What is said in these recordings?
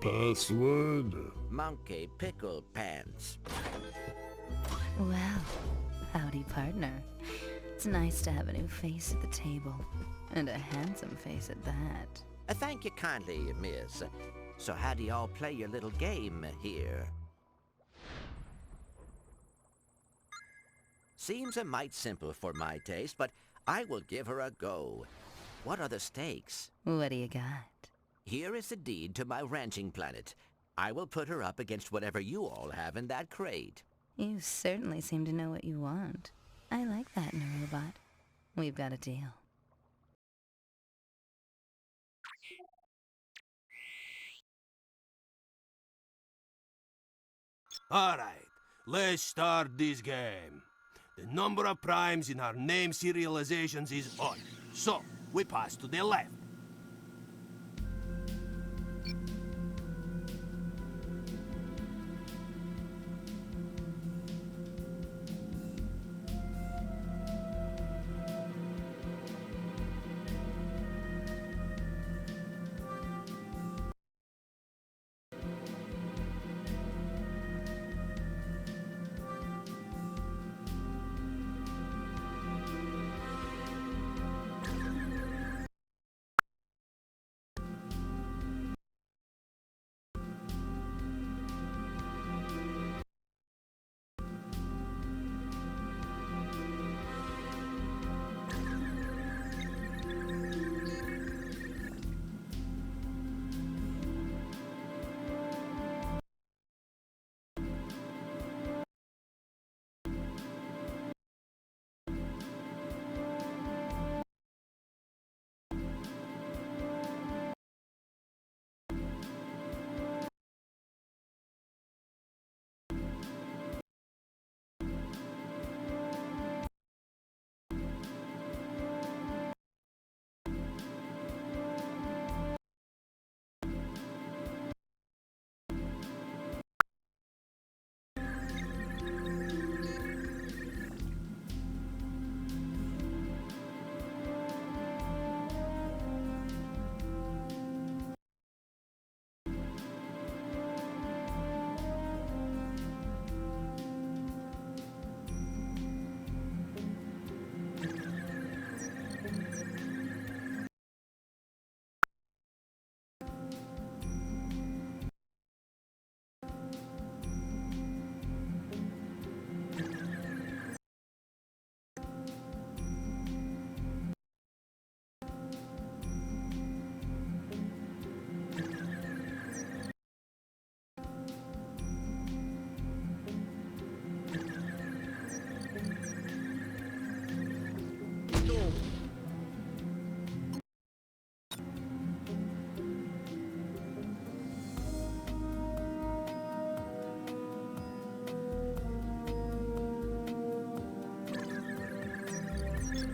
Password? Monkey Pickle Pants. Well, howdy, partner. It's nice to have a new face at the table. And a handsome face at that. Thank you kindly, miss. So how do y'all play your little game here? Seems a mite simple for my taste, but I will give her a go. What are the stakes? What do you got? Here is the deed to my ranching planet. I will put her up against whatever you all have in that crate. You certainly seem to know what you want. I like that in a robot. We've got a deal. Alright, let's start this game. The number of primes in our name serializations is odd, so we pass to the left.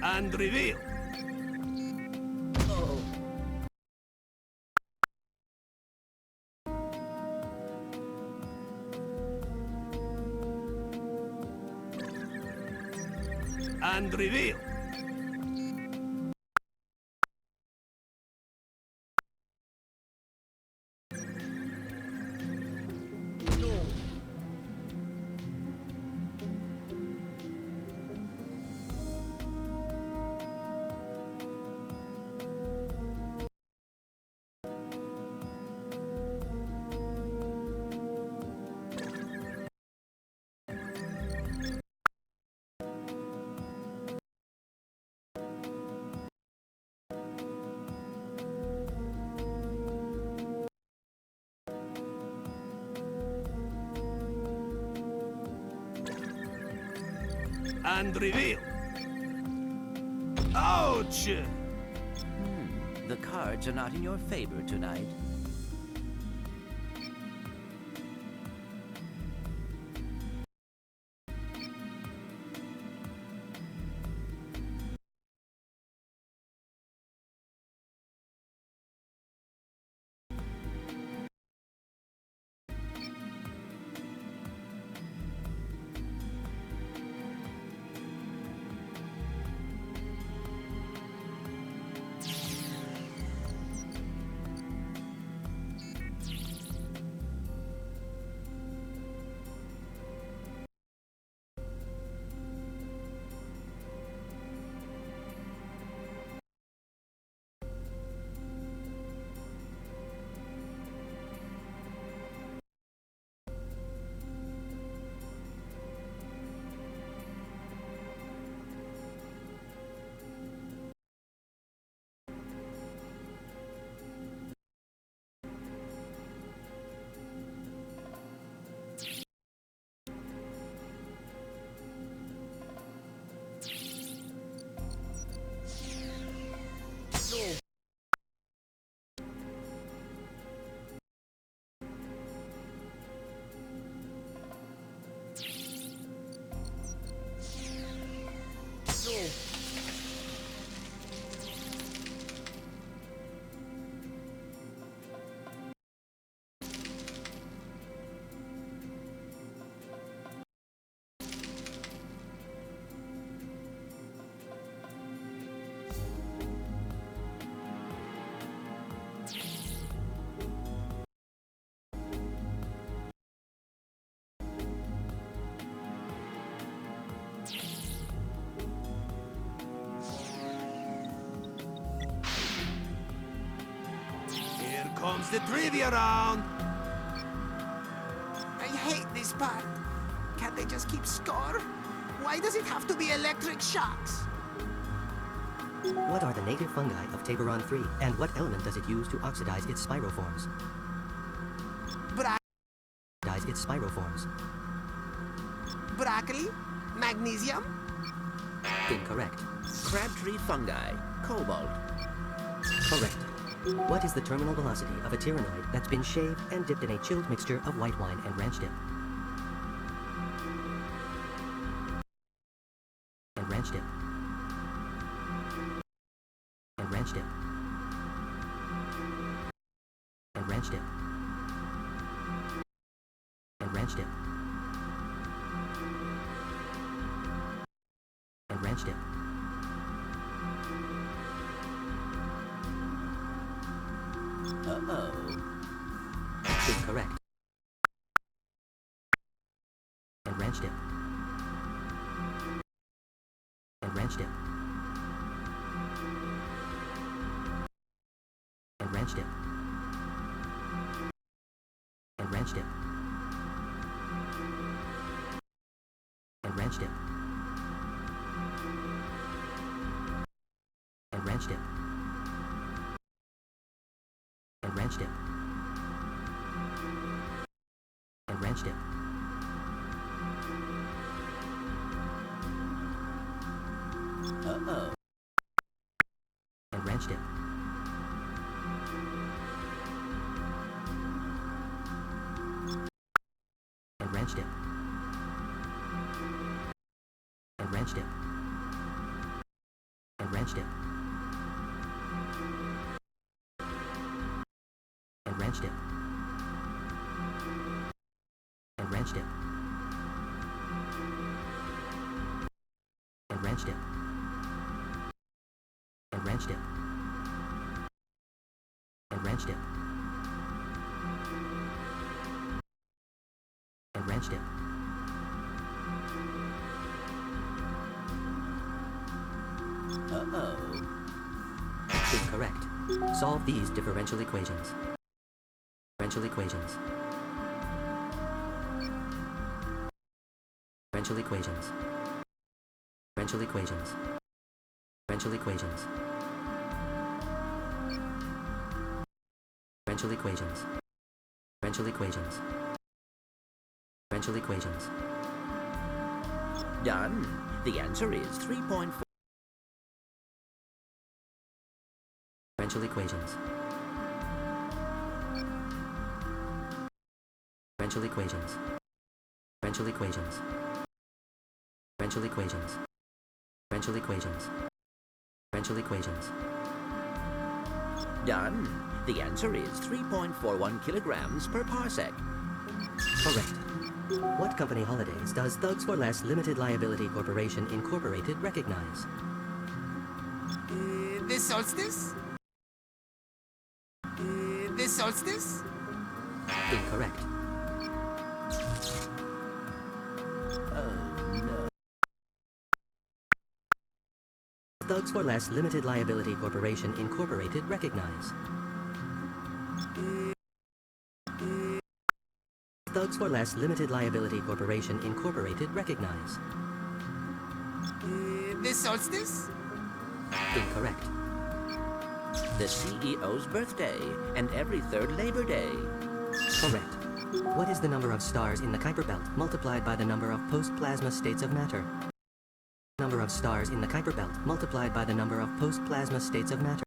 And reveal. And reveal. And reveal. Ouch! The cards are not in your favor tonight. comes the trivia round. I hate this part. Can't they just keep score? Why does it have to be electric shocks? What are the native fungi of Taboron 3, and what element does it use to oxidize its spiroforms? Oxidize its spiroforms. Broccoli? Magnesium? Incorrect. Crabtree fungi. Cobalt. Correct. What is the terminal velocity of a tyrannoid that's been shaved and dipped in a chilled mixture of white wine and ranch dip? And ranch dip. And ranch dip. And ranch dip. And ranch dip. And ranch dip. Uh-oh. Incorrect. And ranch dip. And ranch dip. And ranch dip. And ranch dip. And ranch dip. And ranch dip. And ranch dip. And ranch dip. Uh-oh. And ranch dip. And ranch dip. And ranch dip. And ranch dip. And ranch dip. And ranch dip. And ranch dip. And ranch dip. And ranch dip. And ranch dip. Uh-oh. Incorrect. Solve these differential equations. Differential equations. Differential equations. Differential equations. Differential equations. Differential equations. Differential equations. Differential equations. Done. The answer is 3.4. Differential equations. Differential equations. Differential equations. Differential equations. Differential equations. Differential equations. Done. The answer is 3.41 kilograms per parsec. Correct. What company holidays does Thugs for Less Limited Liability Corporation Incorporated recognize? This solstice? This solstice? Incorrect. Oh, no. Thugs for Less Limited Liability Corporation Incorporated recognize? Thugs for Less Limited Liability Corporation Incorporated recognize? This solstice? Incorrect. The CEO's birthday and every third Labor Day. Correct. What is the number of stars in the Kuiper Belt multiplied by the number of post-plasma states of matter? Number of stars in the Kuiper Belt multiplied by the number of post-plasma states of matter.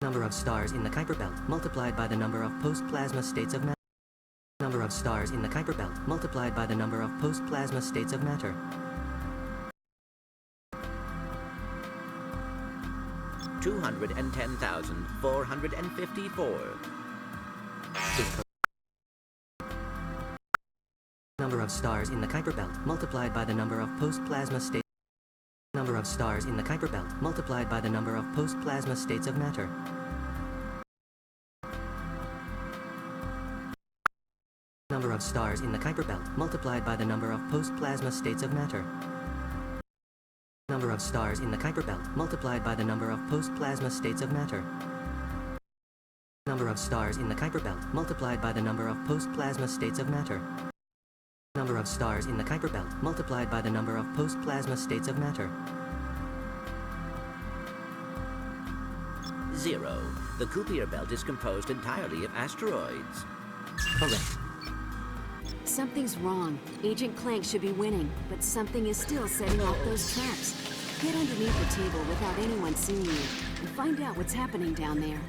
Number of stars in the Kuiper Belt multiplied by the number of post-plasma states of matter. Number of stars in the Kuiper Belt multiplied by the number of post-plasma states of matter. $210,454. Number of stars in the Kuiper Belt multiplied by the number of post-plasma states. Number of stars in the Kuiper Belt multiplied by the number of post-plasma states of matter. Number of stars in the Kuiper Belt multiplied by the number of post-plasma states of matter. Number of stars in the Kuiper Belt multiplied by the number of post-plasma states of matter. Number of stars in the Kuiper Belt multiplied by the number of post-plasma states of matter. Number of stars in the Kuiper Belt multiplied by the number of post-plasma states of matter. 0. The Kuiper belt is composed entirely of asteroids. Correct. Something's wrong. Agent Clank should be winning, but something is still setting off those traps. Get underneath the table without anyone seeing you, and find out what's happening down there.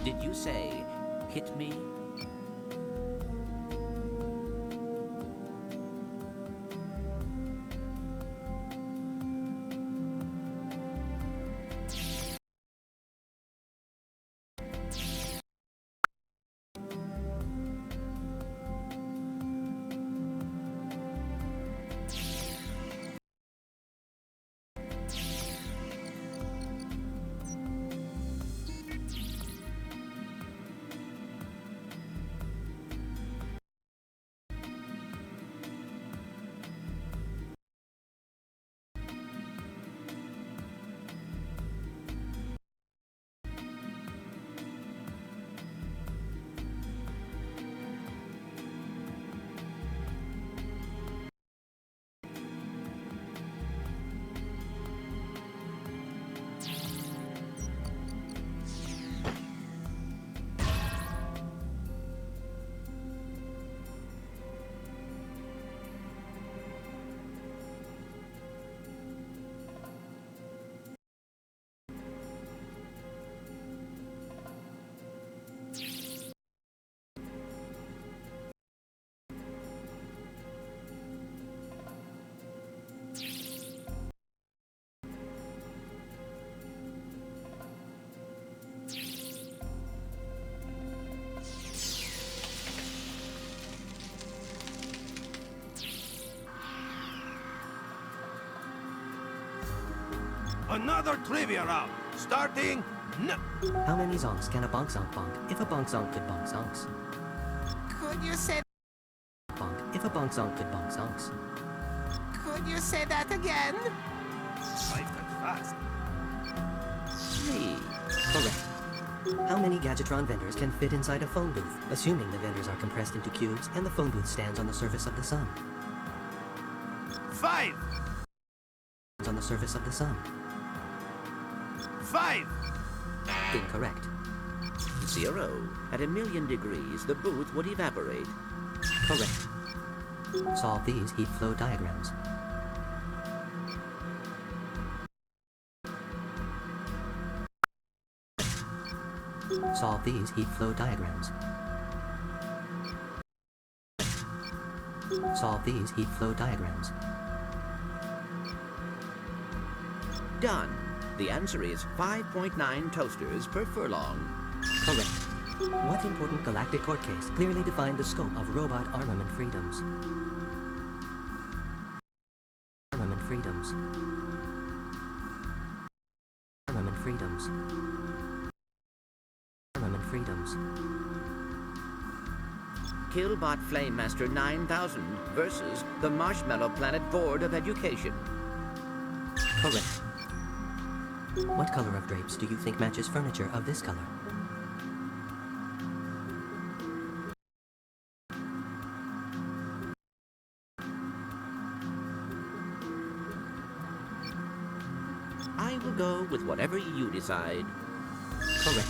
Did you say, hit me? Another trivia round, starting now. How many zonks can a bonk zonk bonk if a bonk zonk could bonk zonks? Could you say Bonk if a bonk zonk could bonk zonks. that again? Life that fast. 3. Correct. How many Gadgetron vendors can fit inside a phone booth, assuming the vendors are compressed into cubes and the phone booth stands on the surface of the sun? 5. On the surface of the sun. 5. Incorrect. 0. At 1,000,000 degrees, the booth would evaporate. Correct. Solve these heat flow diagrams. Solve these heat flow diagrams. Solve these heat flow diagrams. Done. The answer is 5.9 toasters per furlong. Correct. What important galactic court case clearly defined the scope of robot armament freedoms? Armament freedoms. Armament freedoms. Armament freedoms. Killbot Flamemaster 9000 versus the Marshmallow Planet Board of Education. Correct. What color of drapes do you think matches furniture of this color? I will go with whatever you decide. Correct.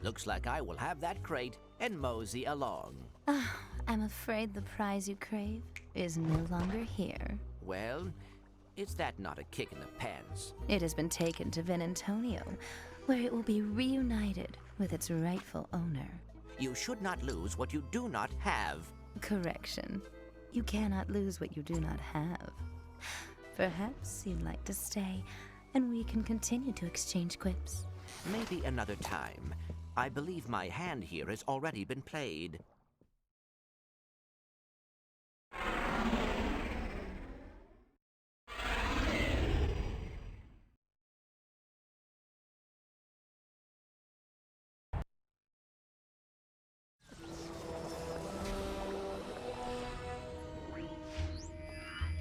Looks like I will have that crate and mosey along. I'm afraid the prize you crave is no longer here. Well, is that not a kick in the pants? It has been taken to Vin Antonio, where it will be reunited with its rightful owner. You should not lose what you do not have. Correction. You cannot lose what you do not have. Perhaps you'd like to stay, and we can continue to exchange quips. Maybe another time. I believe my hand here has already been played.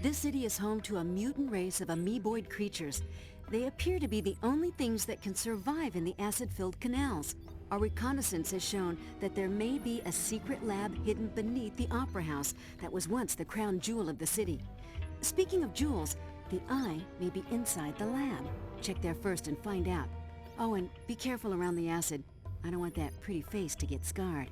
This city is home to a mutant race of amoeboid creatures. They appear to be the only things that can survive in the acid-filled canals. Our reconnaissance has shown that there may be a secret lab hidden beneath the Opera House that was once the crown jewel of the city. Speaking of jewels, the eye may be inside the lab. Check there first and find out. Oh, and be careful around the acid. I don't want that pretty face to get scarred.